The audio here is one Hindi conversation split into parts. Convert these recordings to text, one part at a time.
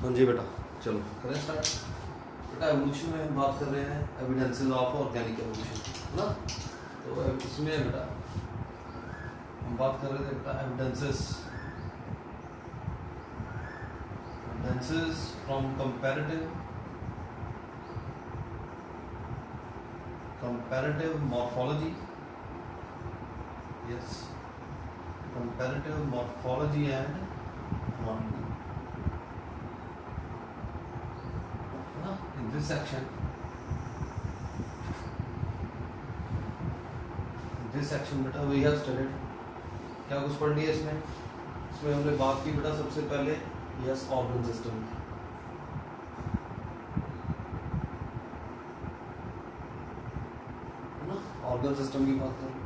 हाँ जी बेटा, चलो करें स्टार्ट। बेटा एवोल्यूशन में हम बात कर रहे हैं एविडेंसेस ऑफ ऑर्गेनिक एवोल्यूशन, है ना। तो इसमें बेटा हम बात कर रहे थे बेटा evidences from comparative morphology, yes, comparative morphology and anatomy. In this section बेटा we have studied, क्या कुछ पढ़ लिया इसमें हमने बात की बेटा सबसे पहले यस ऑर्गन सिस्टम, है ना, ऑर्गन सिस्टम की बात करें।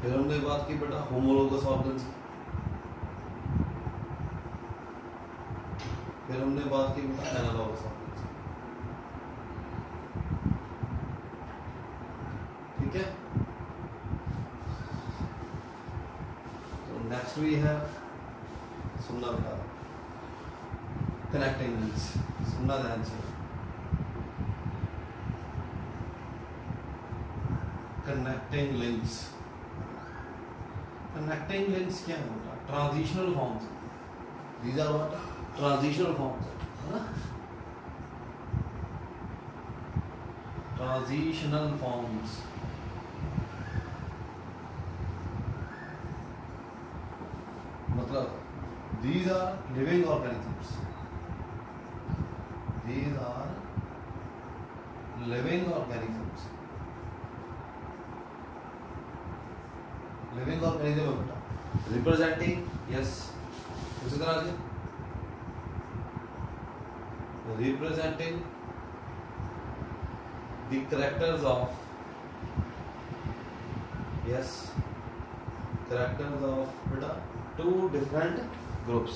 फिर हमने बात की बेटा होमोलोगस ऑर्गन्स, फिर हमने बात की बेटा एनालॉगस ऑर्गन्स। ठीक है, तो नेक्स्ट वी है सुनना बेटा कनेक्टिंग लिंक्स, सुनना ध्यान से। कनेक्टिंग लिंक्स क्या है बेटा? Transitional forms, these are what? Transitional forms, है ना, ट्रांजिशनल फॉर्म्स। मतलब these are living organisms, these are living organisms, living organism है बेटा, representing, yes, उसी तरह से representing the characters of, yes, characters of बेटा two different groups,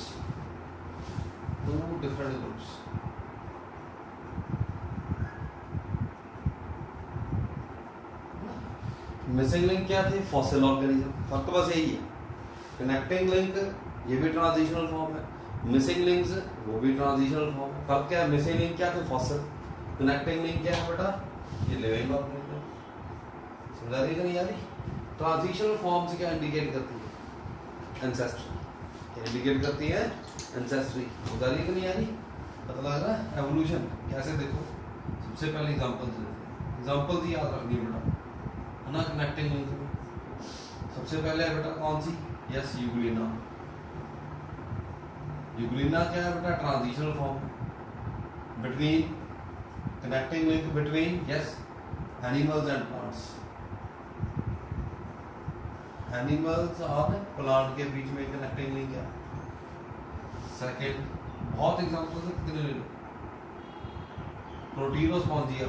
missing link क्या थे? Fossil organism. फर्क बस यही है, कनेक्टिंग लिंक ये भी ट्रांजिशनल फॉर्म है, मिसिंग लिंक्स वो भी ट्रांजिशनल फॉर्म है। फर्क क्या है? मिसिंग लिंक क्या थे? फॉसिल। कनेक्टिंग लिंक क्या है बेटा? ये लिविंग ऑर्गेनिज्म। समझ आ रही है नहीं आ रही? ट्रांजिशनल फॉर्म्स क्या इंडिकेट करती है? एंसेस्ट्री। क्या इंडिकेट करती है? एंसेस्ट्री। समझ आ रही है नहीं आ रही? पता लग रहा है? एवोल्यूशन कैसे देखो, सबसे पहले एग्जांपल से देखते हैं। एग्जांपल दी याद रखनी बेटा, है ना। कनेक्टिंग लिंक में सबसे पहले है बेटा कौन सी? Yes, Euglena. यूग्लिना क्या है बेटा? Transitional form between, connecting link between, yes, animals and plants. Animals और प्लांट के बीच में कनेक्टिंग लिंक है। सेकेंड, बहुत एग्जांपल है, कितने ले लो। प्रोटीनोस्पोंजिया,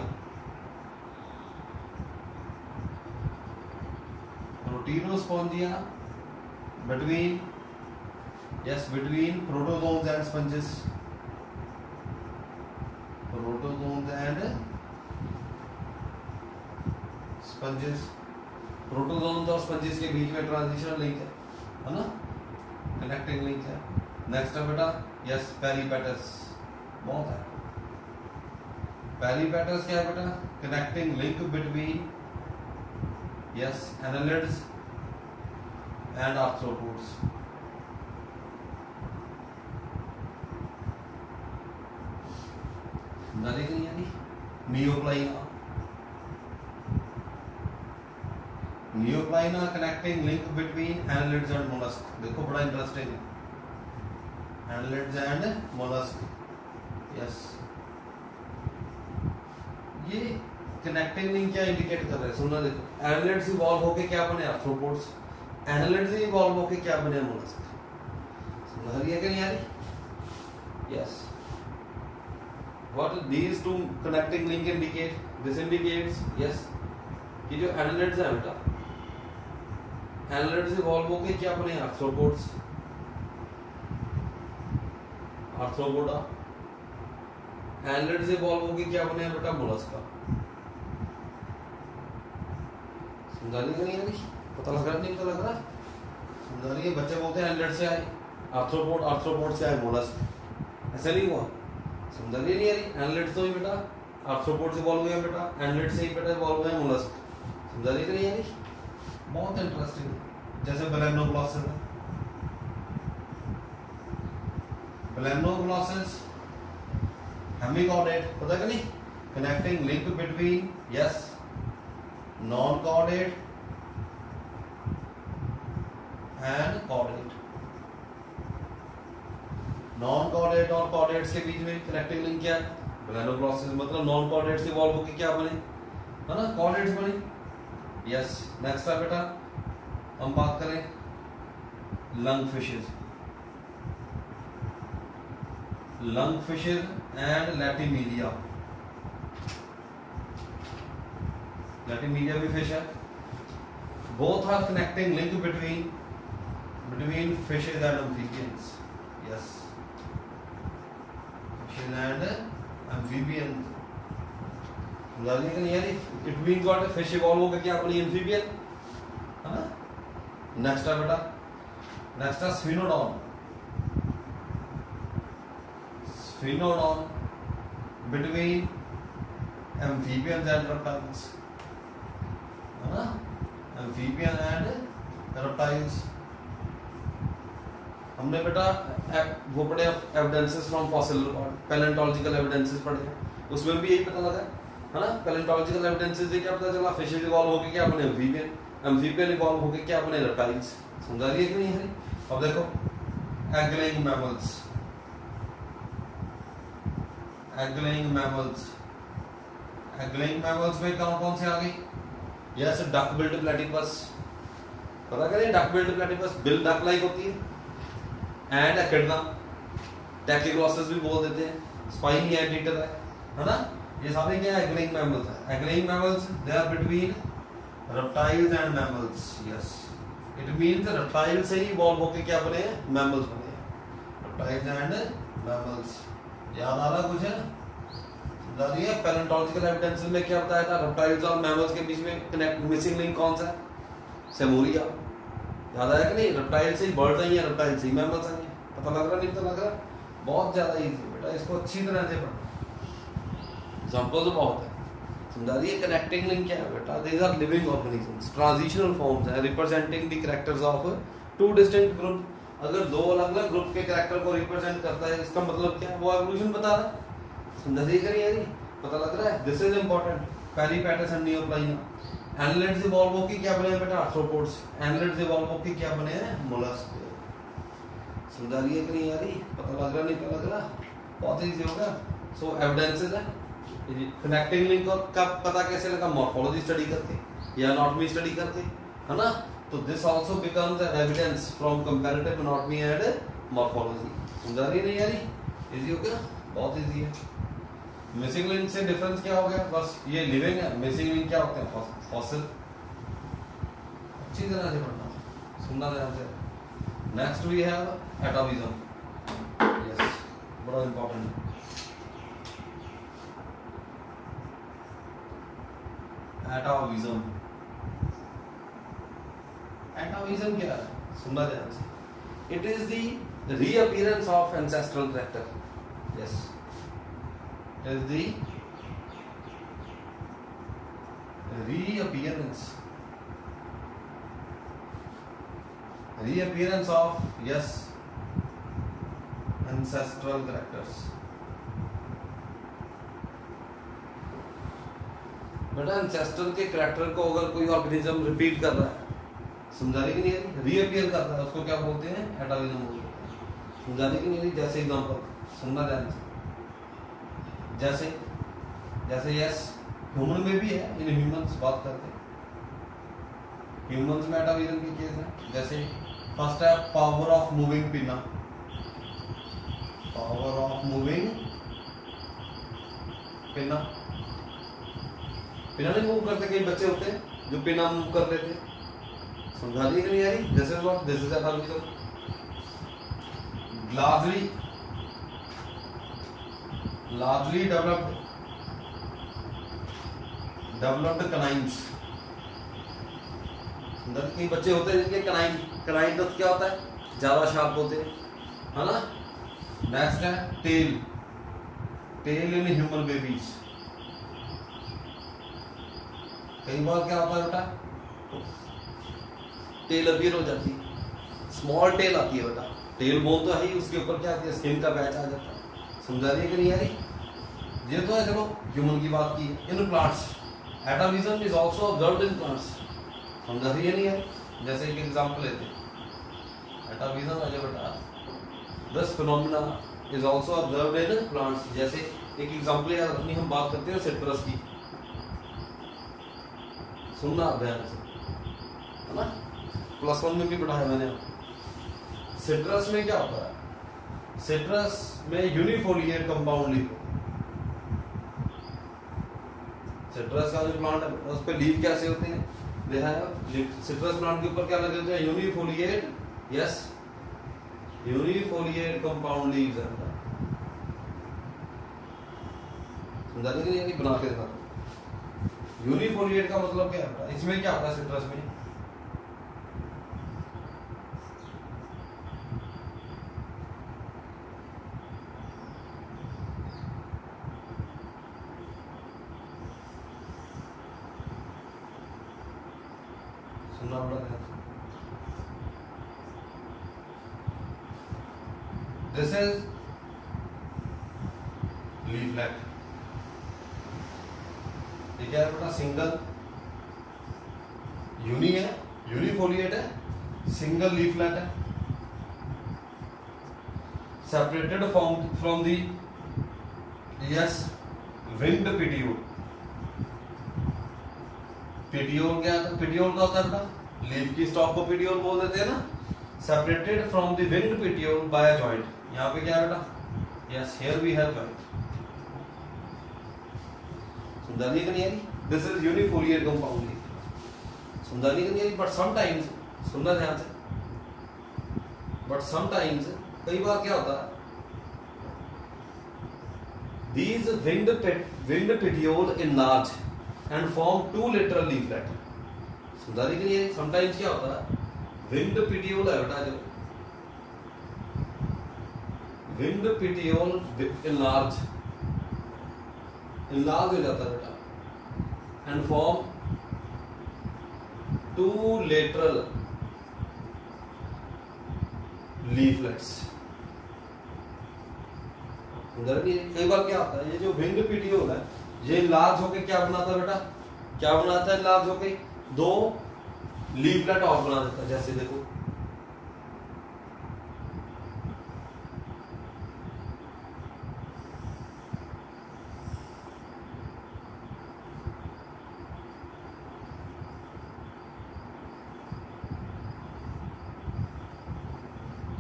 between, yes, between protozoans and sponges, protozoans और स्पंजेस के बीच में ट्रांजिशन लिंक है ना, कनेक्टिंग लिंक है। नेक्स्ट है बेटा यस पेरिपेटस, बहुत है। पेरिपेटस क्या है बेटा? Connecting link between, yes, annelids and arthropods. Neopilina connecting link between annelids and mollusc. देखो बड़ा इंटरेस्टिंग है, एनालिड्स एंड मोलस्क, यस। ये कनेक्टिंग लिंक क्या इंडिकेट कर रहे हैं? सुनना देखो, एनालिड्स इवॉल्व होके क्या बने? आर्थ्रोपोड्स। एनालिड्स इवॉल्व होके क्या बने? मोलस्क। समझ रही है कि नहीं आ रही? Yes. What these two connecting link indicate? This indicates, yes, कि जो एनालिड्स है बेटा, एनालिड्स इवॉल्व होके क्या बने? Arthropods, arthropoda. एनालिड्स इवॉल्व होके क्या बने बेटा? मोलस्का। समझा नहीं आ रही? पता लग रहा नहीं? पता लग रहा? समझा रही है? बच्चे बोलते हैं एनालिड से आए आर्थ्रोपोड, आर्थ्रोपोड से आए मोलस्क। ऐसा नहीं हुआ, समझ रही नहीं आ रही? एनालिड्स तो ही बेटा आर्थ्रोपोड से इवॉल्व हुए हैं बेटा, एनालिड से ही बेटा इवॉल्व हुए हैं मोलस्क। समझ रही कि नहीं आ रही? बहुत इंटरेस्टिंग। जैसे बेलेनोग्लॉसिस है, बेलेनोग्लॉसिस हेमिकॉर्डेट, पता है कि नहीं? Connecting link between yes non chordate and chordate. Non chordate और कॉर्डेट्स के बीच में कनेक्टिंग लिंक क्या है? बेलेनोग्लॉसिस। मतलब नॉन कॉर्डेट से इवॉल्व होकर क्या बने, है ना, कॉर्डेट्स बने। यस, नेक्स्ट है बेटा, हम बात करें lung fishes, lung fishes and Latimeria. Latimeria भी फिश है। Both are connecting link between fishes and amphibians. Yes, fishes and amphibians. समझाने का नहीं यार, it means what? Fish evolve होकर क्या बनी? एम्फीबियन, है ना। नेक्स्ट है बेटा, नेक्स्ट है स्फिनोडॉन। स्फिनोडॉन बिटवीन एम्फीबियंस एंड रेप्टाइल्स, है ना, एम्फीबियन एंड रेप्टाइल्स। हमने बेटा वो पढ़े evidences from fossil, palaeontological evidences पढ़े, उसमें भी यही पता लगा, है ना। पैलेंटोलॉजिकल एविडेंसेस से क्या पता चला? फिशेज इवॉल्व होकर क्या बने? एम्फीबियन, एम्फीबियन इवॉल्व होकर क्या बने? रेप्टाइल्स। समझा रही है कि नहीं है? अब देखो egg-laying mammals, egg-laying mammals, egg-laying mammals में कौन कौन से आ गई? यस, डक बिल्ड प्लेटिपस, पता करें, duck billed platypus bill duck like होती है, एंड एकिडना, टैकीग्लॉसिस भी बोल देते हैं, स्पाइनी एंटीटर है ना। ये सारे क्या है? एग-लेइंग मैमल्स है। Egg laying mammals they are between reptiles and mammals. Yes, it means reptile से ही इवॉल्व होकर क्या बने हैं? मैमल्स बने हैं, रेप्टाइल्स एंड मैमल्स। याद आ रहा कुछ है? समझा दिया। पैलेंटोलॉजिकल एविडेंसेस में क्या बताया था? रेप्टाइल्स और मैमल्स के बीच में कनेक्ट मिसिंग लिंक कौन सा है? सेमोरिया। याद आया कि नहीं? रेप्टाइल से ही बर्ड्स आई हैं, रेप्टाइल से ही मैमल्स आई हैं। पता लग रहा नहीं? पता लग रहा? बहुत ज्यादा इजी बेटा, इसको अच्छी तरह से पढ़ना। एग्जांपल्स बहुत है। समझा दिए। कनेक्टिंग लिंक क्या है बेटा? These are living organisms, transitional forms हैं representing the characters of two distinct group. अगर दो अलग अलग ग्रुप के कैरेक्टर को रिप्रेजेंट करता है, इसका मतलब क्या है? वो एवोल्यूशन बता रहा है। समझा दिए करिए यार, पता लग रहा है? This is important. Peripatus and Neopilina. Annelids evolve होकर क्या बने हैं बेटा? आर्थ्रोपोड्स। एनालिड्स इवॉल्व होकर क्या बने हैं? मोलस्क। समझा रही है कि नहीं यार? पता लग रहा नहीं? पता लग रहा? बहुत इजी होगा। सो एविडेंसेस है। कनेक्टिंग लिंक का पता कैसे लगा? मॉर्फोलॉजी स्टडी करके या एनाटॉमी स्टडी करके, है ना। तो this also becomes an evidence from comparative anatomy and morphology. समझा रही है नहीं यार? इजी हो गया, बहुत इजी है। मिसिंग लिंक से डिफरेंस क्या हो गया? बस ये लिविंग है, मिसिंग लिंक क्या होते हैं? फॉसिल। अच्छी तरह से पढ़ना, सुनना ध्यान से। Next we have atavism. Yes, बड़ा इंपॉर्टेंट है। एटाविज्म, एटाविज्म क्या है? सुनना ध्यान से। It is the reappearance of ancestral character. Yes, it is the reappearance of yes ancestral characters। बेटा एंसेस्टर के कैरेक्टर को अगर कोई ऑर्गेनिज्म रिपीट कर रहा है, समझा रही कि नहीं? रीअपीयर कर रहा है, उसको क्या बोलते हैं? एटाविज्म बोलते हैं। समझा रही कि नहीं? जैसे एग्जांपल सुनना ध्यान से। जैसे यस, ह्यूमन में भी है, इन ह्यूमंस बात करते हैं। ह्यूमंस में एटाविज्म की केस है। जैसे फर्स्ट है पावर ऑफ मूविंग पिना। पावर ऑफ मूविंग पिना। पिना नहीं मूव करते, कई बच्चे होते हैं जो पिना मूव कर लेते। समझा दी कि नहीं यारी? This is what, this is एटाविज्म। largely developed canines। कई बच्चे होते हैं जिनके कनाइन तो क्या होता है? ज्यादा शार्प होते हैं, है ना। नेक्स्ट है tail. Tail in human babies. कई बार क्या होता है बेटा, टेल अपीयर हो जाती है, स्मॉल टेल आती है बेटा, टेल बोन तो है ही, उसके ऊपर क्या आती है, स्किन का पैच आ जाता है। समझा रही है कि नहीं आ रही? ये तो है, चलो ह्यूमन की बात की है। In plants एटाविज्म is also observed in plants. समझा रही है नहीं है? जैसे एक एग्जांपल लेते हैं, एटाविज्म है जो बेटा, this phenomena is also observed in plants. जैसे एक एग्जांपल यार अपनी हम बात करते हैं सिट्रस की, सुनना ध्यान से, है ना, +1 में भी पढ़ाया मैंने। सिट्रस में क्या होता है, सिट्रस में यूनिफोलिएट कंपाउंड लिखो। सिट्रस का जो प्लांट है उस पे लीफ कैसे होते हैं, देखा है, सिट्रस प्लांट के ऊपर क्या लगे होते हैं, यूनिफोलिएट, यस, यूनिफोलिएट कंपाउंड लीव्स है। समझा नहीं, बना के दिखा। यूनिफोलिएट का मतलब क्या है, इसमें क्या होता है सिट्रस में, सुनना पड़ा। दिस इज लीफलेट, ठीक है बेटा, सिंगल यूनी है, यूनिफोलिएट है, सिंगल लीफलेट है, separated from the, yes, winged petiole. Petiole क्या है, पेटियोल का होता है बेटा, लीफ की स्टॉक को पेटियोल बोल देते हैं ना। Separated from the winged petiole by a joint. यहाँ पे क्या है बेटा, yes, here we have joint. समझा नहीं है? This is unifoliate compound. समझा नहीं है? बट समटाइम्स, सुनना ध्यान से, बट समटाइम्स, कई बार क्या होता है, these winged petiole enlarge and form two lateral leaflet। समझा रही कि नहीं? समटाइम्स क्या होता है, विंग्ड पेटियोल है बेटा, जो विंग्ड पेटियोल enlarge हो जाता है बेटा, and form two lateral leaflets. कई बार क्या होता है, ये जो विंग्ड पेटियोल है ये इनलार्ज होके क्या बनाता है बेटा, क्या बनाता है, इनलार्ज होके दो लीफलेट और बना देता है। जैसे देखो,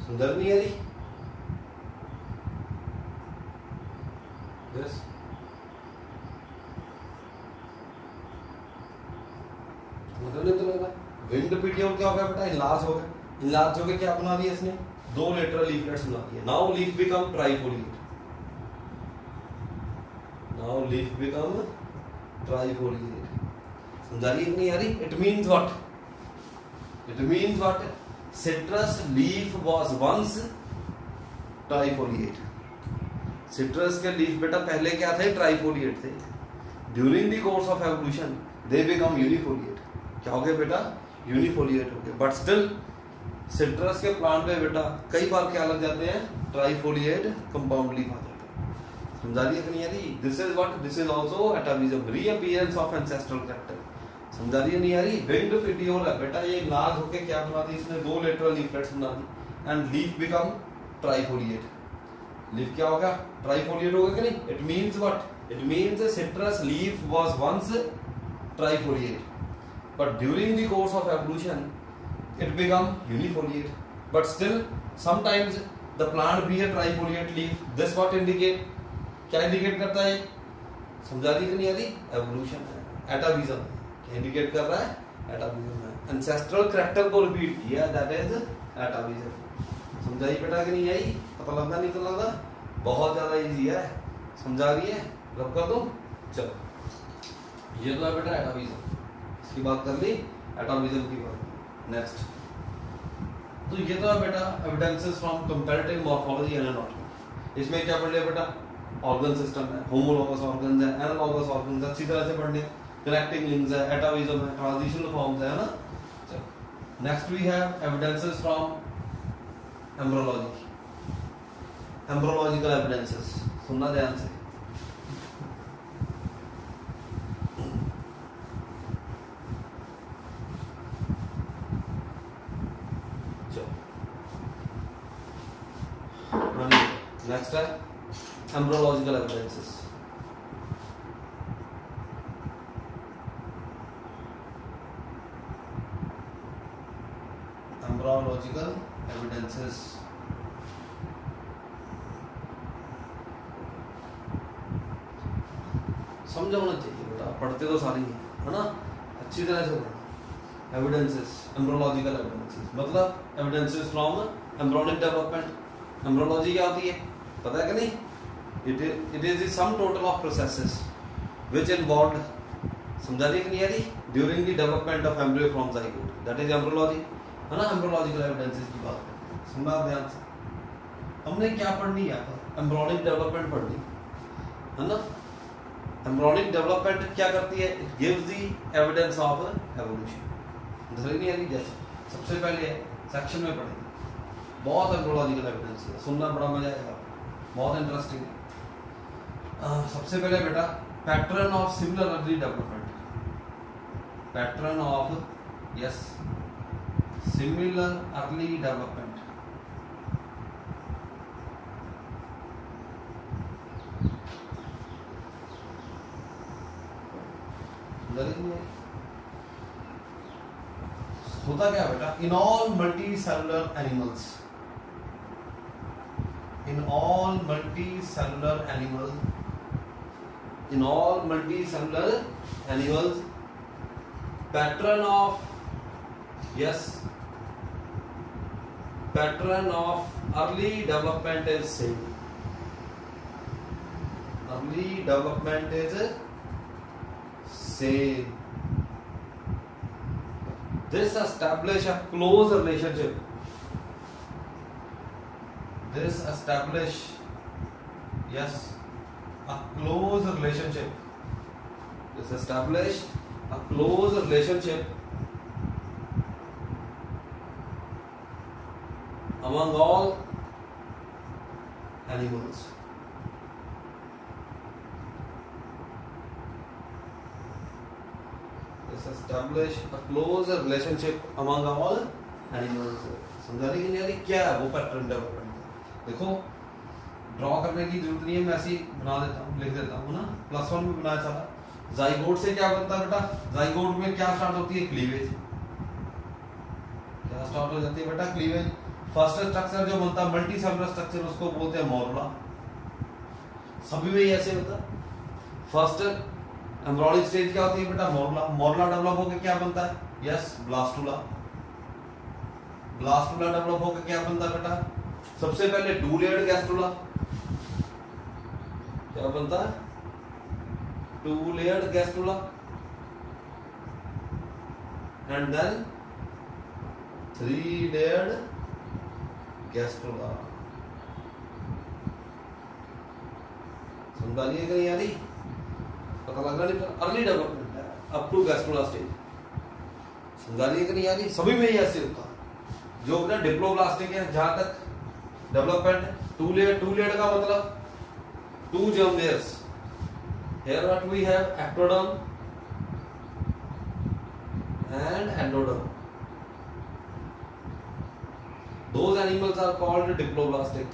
सुंदर नहीं है जी, यस, मतलब नहीं तो लगा। विंग्ड पेटियोल क्या हो गया बेटा, इनलार्ज हो गया, इनलार्ज हो गया, क्या बना दिया इसने, दो लेटरल लीफलेट्स बना दिए। Now leaf become trifoliate, now leaf become trifoliate. समझा रही नहीं आ रही? It means what, it means what, citrus leaf was once trifoliate. Citrus के लीफ बेटा पहले क्या थे, ट्राइफोलिएट थे। During the course of evolution they become unifoliate. क्या हो गया बेटा, यूनिफोलिएट हो गए, बट स्टिल सिट्रस के प्लांट में बेटा कई बार क्या लग जाते हैं, ट्राइफोलिएट कंपाउंड लीफ आ जाते हैं। समझा रही है कि नहीं आ रही? This is what, this is also atavism, reappearance of ancestral character. समझा रही है नहीं आ रही? विंग्ड पेटियोल है बेटा, ये लार्ज होके क्या बना दी इसने, दो लेटरल लीफलेट्स बना दी and leaf become trifoliate. Leaf क्या होगा, ट्राइफोलिएट होगा कि नहीं? It means what, it means citrus leaf was once trifoliate, but during the course of evolution it become unifoliate, but still sometimes the plant bear trifoliate leaf. This what indicate, क्या indicate करता है? समझा रही कि नहीं आ रही? evolution है, atavism क्या indicate कर रहा है? atavism है, ancestral character को repeat किया, that is atavism। समझाई बेटा कि नहीं आई? पता लगता नहीं तो लगता, बहुत ज्यादा इजी है। समझा रही है? रब कर दो, चलो ये तो है बेटा atavism की बात कर ली, एटॉमिज्म की बात। नेक्स्ट, तो ये तो है बेटा evidences from comparative morphology and anatomy. इसमें क्या पढ़ लिया बेटा, ऑर्गन सिस्टम है, होमोलॉगस ऑर्गन्स है, एनालॉगस ऑर्गन्स है, अच्छी तरह से पढ़ने, कनेक्टिंग लिंक्स है, एटाविज्म है, ट्रांजिशनल फॉर्म्स है ना। चलो next we have evidences from embryology, embryological evidences, सुनना ध्यान से। नेक्स्ट है एम्ब्रोलॉजिकल एविडेंसेस। एम्ब्रोलॉजिकल एविडेंसेस समझ होना चाहिए बेटा, पढ़ते तो सारी है ना, अच्छी तरह से पढ़ना। एविडेंसेस, एम्ब्रोलॉजिकल एविडेंसेस मतलब evidences from embryonic development. Embryology क्या होती है पता है कि नहीं? It is the sum total of processes which involved, समझा रही है कि नहीं आ रही, during the development of embryo from zygote, that is embryology, है ना। एम्ब्रोलॉजिकल एविडेंसेस की बात करते हैं, सुनना ध्यान से। हमने क्या पढ़नी है? एम्ब्रोनिक डेवलपमेंट पढ़नी है ना। एम्ब्रोनिक डेवलपमेंट क्या करती है? It gives the evidence of evolution. धरी नहीं आ रही? जैसे सबसे पहले सेक्शन में पढ़ेंगे, बहुत एम्ब्रोलॉजिकल एविडेंस है, सुनना बड़ा मजा आएगा, बहुत इंटरेस्टिंग है। सबसे पहले बेटा pattern of similar early development, pattern of yes similar early development. होता क्या बेटा? In all multi cellular animals, in all multicellular animals pattern of early development is same. Early development is same. This establish a close relationship. This establish a close relationship. This establish a close relationship among all animals. This establish a close relationship among all animals. समझा रही कि नहीं आ रही? क्या है वो पैटर्न डेवलपमेंट? देखो ड्रॉ करने की जरूरत नहीं है, मैं ऐसे ही बना देता हूँ, लिख देता हूँ ना। +1 में बनाया सारा। जाइगोट से क्या बनता है बेटा? जाइगोट में क्या स्टार्ट होती है? क्लीवेज। क्या स्टार्ट हो जाती है बेटा? क्लीवेज। फर्स्ट स्ट्रक्चर जो बनता है मल्टी सेलुलर स्ट्रक्चर, उसको बोलते हैं मोरुला। सभी में ऐसे होता है। फर्स्ट एम्ब्रियोनिक स्टेज क्या होती है बेटा? मोरुला। मोरुला डेवलप होकर क्या बनता है? Yes blastula. ब्लास्टुला डेवलप होकर क्या बनता है बेटा? सबसे पहले 2 लेयर्ड गैस्ट्रुला। क्या बनता है? 2 layered gastrula and then 3 layered gastrula. समझ लिया कि नहीं यारी? पता लग रहा नहीं? अर्ली डेवलपमेंट है अप टू गैस्ट्रुला स्टेज। समझ लिया कि नहीं यारी? सभी में ही ऐसे होता है। जो अपना डिप्लोब्लास्टिक है जहां तक डेवलपमेंट 2 लेयर का मतलब 2 germ layers. Here what we have? Ectoderm and endoderm. Those animals are called diploblastic.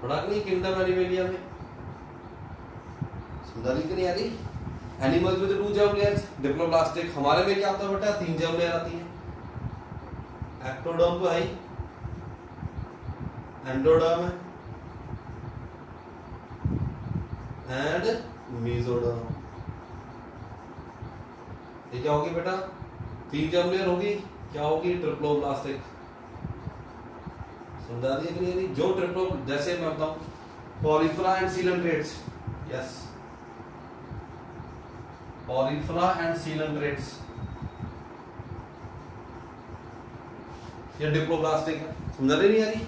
पढ़ा नहीं किंगडम एनिमेलिया में? समझा रही कि नहीं आ रही? Animals with 2 germ layers diploblastic. हमारे में क्या होता है बेटा? 3 germ layer आती है। एक्टोडर्म तो है ही, एंडोडर्म एंड मेसोडर्म। ये क्या होगी बेटा? 3 germ layer होगी, क्या होगी? ट्रिप्लोब्लास्टिक। समझा दिया कि नहीं? जो ट्रिप्लो, जैसे मैं बताऊं Porifera and coelenterates, yes Porifera and coelenterates ये डिप्लोब्लास्टिक है। समझा नहीं आ रही?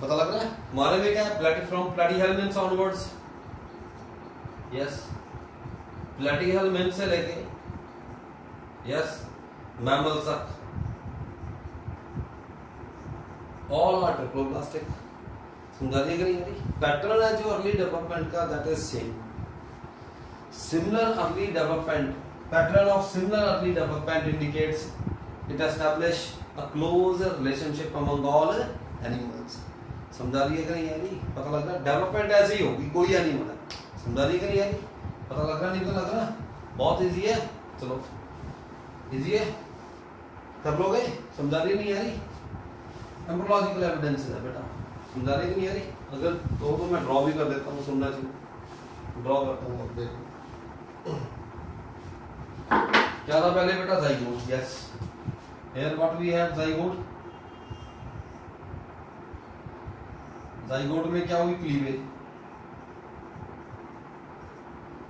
पता लग रहा है? हमारे में क्या है? फ्रॉम प्लैटीहेल्मिन्थ ऑनवर्ड्स, यस, प्लैटीहेल्मिन्थ से लेके यस मैमल तक ऑल आर ट्रिप्लोब्लास्टिक। समझा दिया कि नहीं? पैटर्न है जो अर्ली डेवलपमेंट का, that is same. Similar early development, pattern of similar early development indicates it establish a close relationship among all animals. समझा दिया कि नहीं यानी? पता लग रहा है? डेवलपमेंट ऐसे ही होगी, कोई एनिमल है। समझा दिया कि नहीं यानी? पता लग रहा? नहीं पता लग रहा? बहुत इजी है। चलो इजी है, कर लोगे? समझा दिया नहीं यानी? एम्ब्रियोलॉजिकल एविडेंस है बेटा। समझा रही कि नहीं यानी? अगर तो मैं ड्रॉ भी कर देता हूँ, सुनना चाहिए। ड्रॉ करता हूँ, अब देखो क्या था पहले बेटा? Zygote. Yes, here what we have? Zygote. Zygote में क्या हुई? क्लीवेज।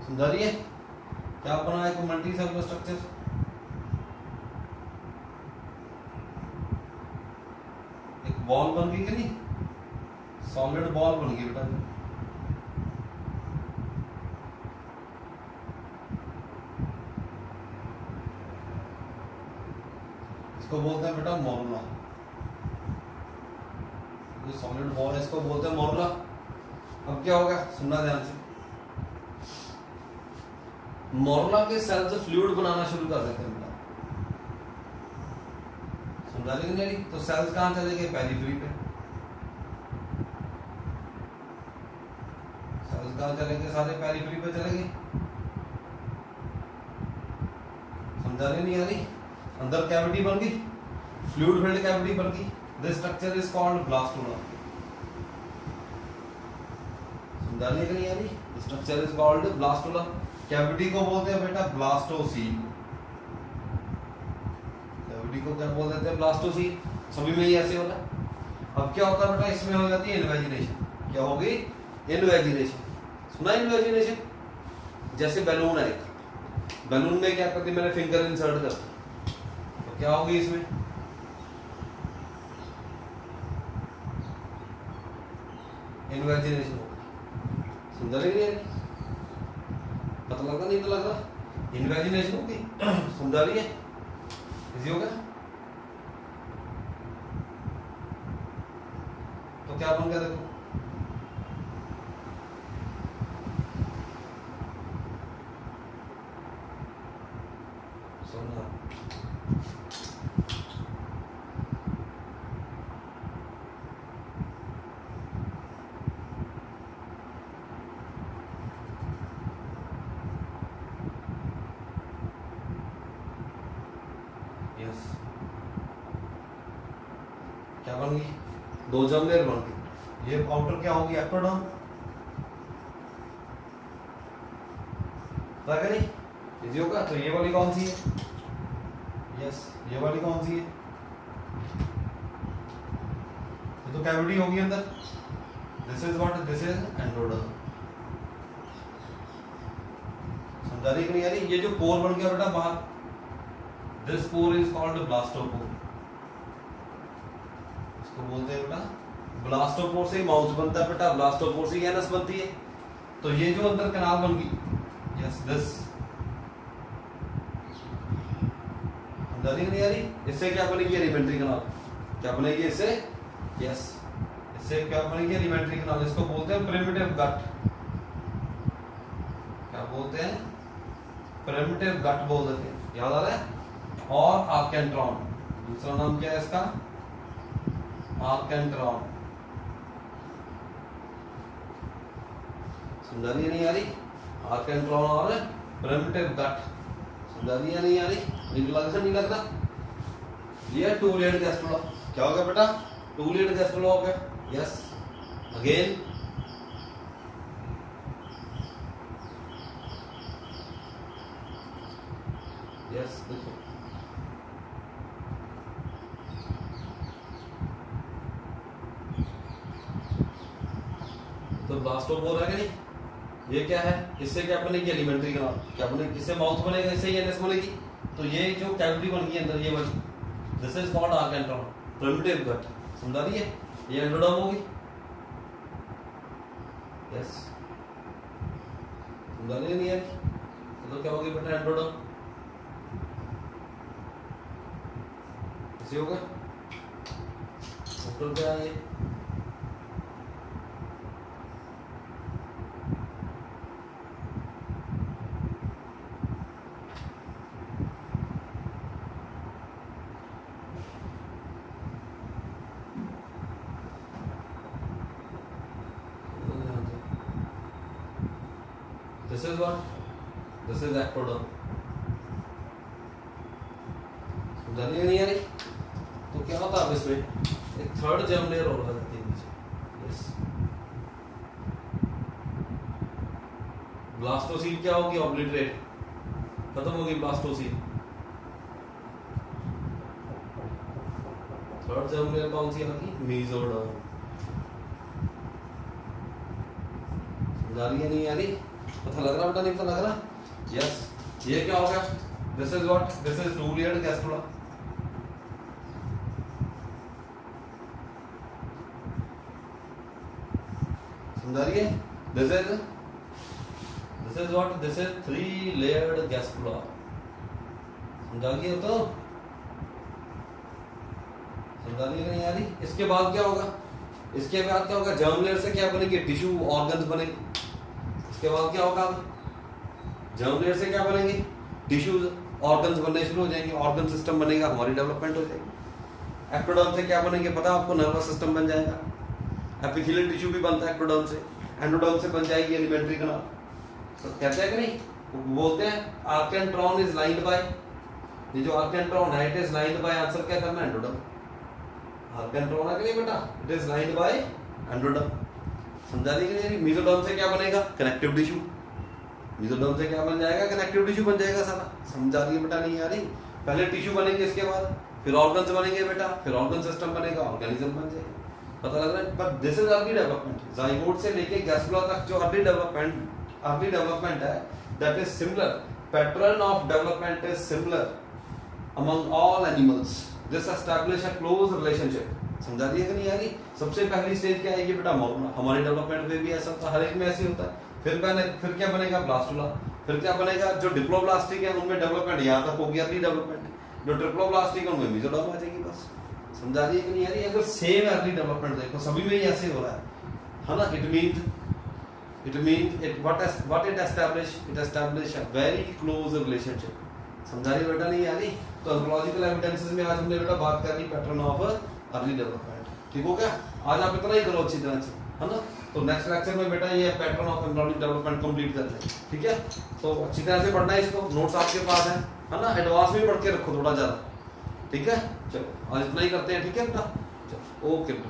समझा रही है? क्या बना? एक मल्टी सेलुलर स्ट्रक्चर, एक बॉल बन गई कि नहीं? सॉलिड बॉल बन गई बेटा। इसको बोलते हैं बेटा मोरुला। ये सॉलिड बॉल है, इसको बोलते हैं मोरुला। अब क्या होगा? सुनना ध्यान से। मोरुला के सेल से फ्लूइड बनाना शुरू कर देते हैं बेटा। समझा रही नहीं? तो सेल्स कहां चले गए? पेरिफेरी पे। सेल्स कहां चले गए? सारे पेरिफेरी पे चले गए। समझा रही नहीं यानी? अंदर कैविटी बन गई, फ्लूइड फिल्ड कैविटी बन गई। This structure is called blastula. समझा रही नहीं यानी? Structure is called blastula. Cavity को बोलते हैं बेटा ब्लास्टोसील। कैविटी को क्या बोल देते हैं? ब्लास्टोसील। सभी में ही ऐसे होता है। अब क्या होता है बेटा? इसमें हो जाती है इन्वेजिनेशन। क्या होगी? इन्वेजिनेशन। सुना इन्वेजिनेशन? जैसे बैलून है, एक बैलून में क्या करती? मैंने फिंगर इंसर्ट कर, तो क्या होगी इसमें? इन्वेजिनेशन होगी। समझ रही है? पता लग रहा? नहीं पता लग रहा? इन्वेजिनेशन होगी। समझा रही है? इजी हो गया? तो क्या बन गया? देखो सुनना, यस, क्या बन गई? दो जर्म लेयर बन गई। ये आउटर क्या होगी? एक्टोडर्म। नहीं? इजी होगा? तो ये वाली कौन सी है? यस, ये वाली कौन सी है? ये तो कैविटी होगी अंदर। This is what? This is endoderm. समझा रही कि नहीं? यानी ये जो पोर बन गया बेटा बाहर, this pore is called blastopore. इसको बोलते हैं बेटा ब्लास्टोपोर से माउथ बनता है बेटा, ब्लास्टोपोर से एनस बनती है। तो ये जो अंदर कैनाल बन गई, यस, दिस। समझा रही नहीं? यानी इससे क्या बनेगी? Alimentary canal. क्या बनेगी इससे? यस, इससे क्या बनेगी? Alimentary canal. इसको बोलते हैं प्रिमिटिव गट। क्या बोलते हैं? प्रिमिटिव गट बोल देते हैं। याद आ रहा है? और आर्केंट्रॉन, दूसरा नाम क्या है इसका? आर्केंट्रॉन। समझा रही नहीं? यानी आर्केंट्रॉन और प्रिमिटिव गट। समझा रही नहीं? यानी नहीं लग रहा? ये टू लेयर्ड गैस्ट्रोला। क्या हो गया बेटा? टू लेयर्ड गैस्ट्रोला हो गया। यस, अगेन यस, देखो तो ब्लास्टोपोर है कि नहीं? ये क्या है? इससे क्या बनेगी? Alimentary canal. क्या बनेगी? इससे माउथ बनेगा, इससे एनएस बनेगी। तो ये जो कैविटी बन गई अंदर, ये वाली, दिस इज कॉल्ड आर्केंट्रॉन, प्रिमिटिव गट। समझा रही है? ये एंडोडर्म होगी। यस, समझाने नहीं है तो क्या होगी बेटा एंड्रोडर्म, ऐसे होगा डॉक्टर क्या है ये This is what? This is ectoderm. समझानी नहीं आ रही? तो क्या होता है इसमें? एक थर्ड जर्म लेयर और आ जाती है नीचे. यस. ब्लास्टोसील क्या होगी? ऑब्लिटरेट. खत्म होगी ब्लास्टोसील. थर्ड जर्म लेयर कौन सी आती? मेसोडर्म. समझा रही है नहीं आ रही? पता लग रहा बेटा? नहीं पता लग रहा? यस. ये क्या होगा? This is what? This is to layered gastrula. समझा रही है? This is what? This is three layered gastrula. समझा रही तो? समझा रही नहीं आ रही? इसके बाद क्या होगा? इसके बाद क्या होगा? जर्म लेयर से क्या बनेंगे? टिश्यू ऑर्गन्स बनेंगे. इसके बाद क्या होगा? जर्म लेयर से क्या बनेंगे? टिश्यूज ऑर्गन्स बनने शुरू हो जाएंगे. ऑर्गन सिस्टम बनेगा, हमारी डेवलपमेंट हो जाएगी. एक्टोडर्म से क्या बनेंगे पता आपको? नर्वस सिस्टम बन जाएगा. एपिथेलियल टिश्यू भी बनता है एक्टोडर्म से. एंडोडर्म से बन जाएगी एलिमेंट्री कैनाल. तो कहते हैं कि नहीं, बोलते हैं आर्केंट्रॉन इज लाइंड बाय, ये जो आर्केंट्रॉन है it is lined by, answer क्या करना? एंडोडर्म. आर्केंट्रॉन है कि नहीं बेटा? It is lined by endoderm. समझा रही कि नहीं? मेसोडर्म से क्या बनेगा? Connective tissue. मेसोडर्म से क्या बन जाएगा? कनेक्टिव टिश्यू बन जाएगा सारा. समझा रही है बेटा नहीं आ रही? पहले टिश्यू बनेंगे, इसके बाद फिर ऑर्गन्स बनेंगे बेटा, फिर ऑर्गन सिस्टम बनेगा, ऑर्गेनिज्म बन जाएगा. पता लग रहा है? पर this is early development. Zygote से लेके गैस्ट्रोला तक जो अर्ली डेवलपमेंट है that is similar. Pattern of development is similar among all animals. This establish a close relationship. समझा रही है कि नहीं आ रही? सबसे पहली स्टेज क्या आएगी बेटा? हमारी डेवलपमेंट में भी ऐसा होता है, हर एक में ऐसे होता है. फिर क्या बनेगा? ब्लास्टुला. फिर क्या बनेगा? जो डिप्लोब्लास्टिक है उनमें डेवलपमेंट यहाँ तक होगी अर्ली डेवलपमेंट. जो ट्रिप्लोब्लास्टिक है उनमें मेसोडर्म आ जाएगी. बस समझा रही है कि नहीं आ रही? अगर सेम अर्ली डेवलपमेंट देखो सभी में ही ऐसे हो रहा है ना. It means what it establish a very close relationship. समझा रही बेटा नहीं आ रही? तो एंथ्रोपोलॉजिकल एविडेंसेस में आज हमने बेटा बात कर ली पैटर्न ऑफ अर्ली डेवलपमेंट. ठीक हो गया? आज आप इतना ही करो अच्छी तरह से, है ना. तो नेक्स्ट लेक्चर में बेटा ये pattern of embryonic development complete करते हैं. ठीक है? तो अच्छी तरह से पढ़ना है इसको. नोट्स आपके पास है ना. एडवांस में पढ़ के रखो थोड़ा ज्यादा. ठीक है? चलो आज इतना ही करते हैं. ठीक है बेटा? चलो ओके बेटा.